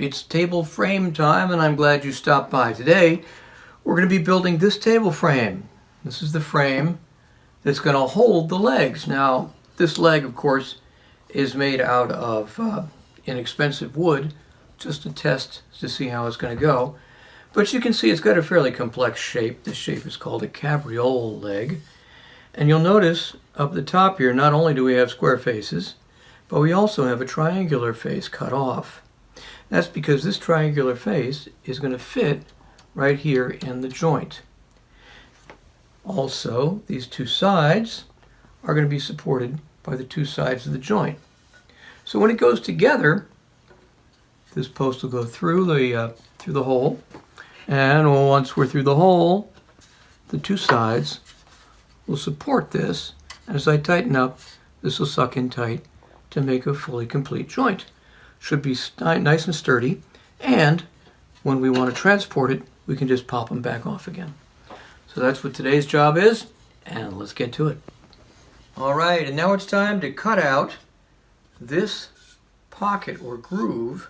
it's table frame time, and I'm glad you stopped by. Today, we're going to be building this table frame. This is the frame that's going to hold the legs. Now, this leg, of course, is made out of inexpensive wood, just a test to see how it's going to go. But you can see it's got a fairly complex shape. This shape is called a cabriole leg. And you'll notice up the top here, not only do we have square faces, but we also have a triangular face cut off. That's because this triangular face is going to fit right here in the joint. Also, these two sides are going to be supported by the two sides of the joint. So when it goes together, this post will go through the hole, and once we're through the hole, the two sides will support this, and as I tighten up, this will suck in tight to make a fully complete joint. Should be nice and sturdy, and when we want to transport it, we can just pop them back off again. So that's what today's job is, and let's get to it. All right, and now it's time to cut out this pocket or groove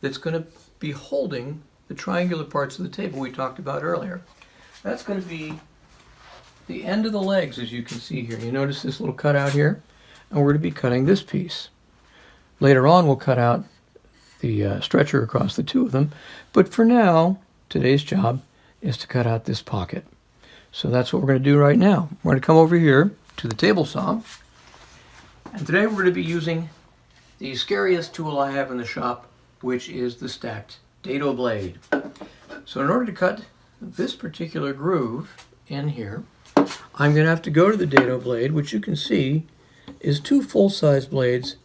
that's going to be holding the triangular parts of the table we talked about earlier. That's going to be the end of the legs, as you can see here. You notice this little cutout here? And we're going to be cutting this piece. Later on, we'll cut out the stretcher across the two of them. But for now, today's job is to cut out this pocket. So that's what we're going to do right now. We're going to come over here to the table saw. And today we're going to be using the scariest tool I have in the shop, which is the stacked Dado blade. So in order to cut this particular groove in here, I'm going to have to go to the Dado blade, which you can see is two full-size blades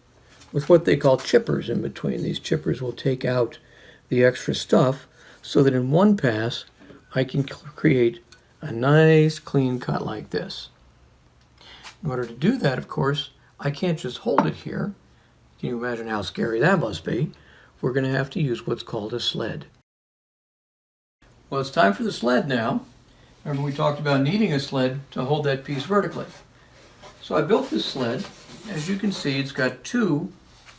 with what they call chippers in between. These chippers will take out the extra stuff so that in one pass I can create a nice clean cut like this. In order to do that, of course, I can't just hold it here. Can you imagine how scary that must be? We're going to have to use what's called a sled. Well, it's time for the sled now. Remember we talked about needing a sled to hold that piece vertically. So I built this sled. As you can see, it's got two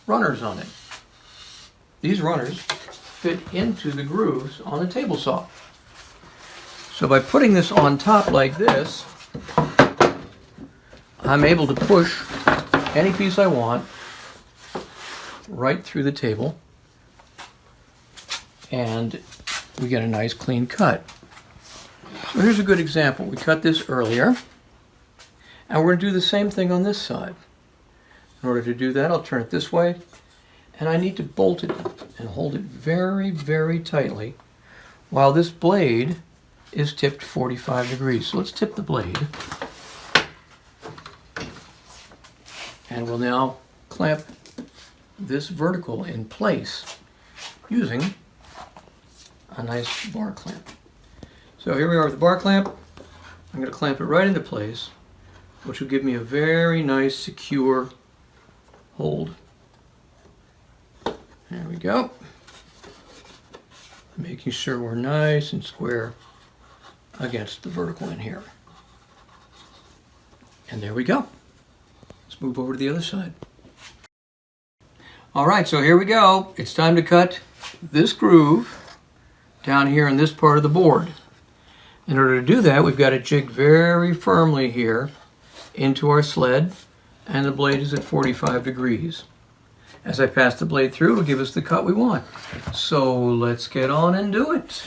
runners on it. These runners fit into the grooves on the table saw. So by putting this on top like this, I'm able to push any piece I want right through the table, and we get a nice clean cut. So here's a good example. We cut this earlier, and we're going to do the same thing on this side. In order to do that, I'll turn it this way, and I need to bolt it and hold it very, very tightly while this blade is tipped 45 degrees. So let's tip the blade, and we'll now clamp this vertical in place using a nice bar clamp. So here we are with the bar clamp. I'm going to clamp it right into place, which will give me a very nice, secure hold. There we go. Making sure we're nice and square against the vertical in here. And there we go. Let's move over to the other side. All right, so here we go. It's time to cut this groove down here in this part of the board. In order to do that, we've got to jig very firmly here into our sled, and the blade is at 45 degrees. As I pass the blade through, it'll give us the cut we want. So let's get on and do it.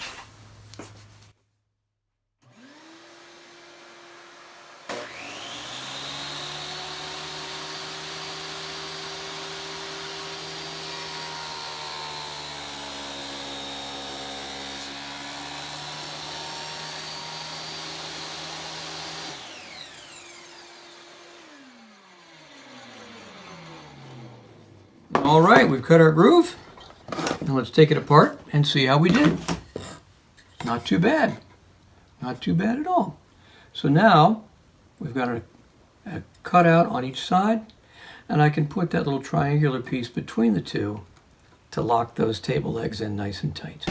All right, we've cut our groove. Now let's take it apart and see how we did. Not too bad. Not too bad at all. So now we've got a cutout on each side, and I can put that little triangular piece between the two to lock those table legs in nice and tight.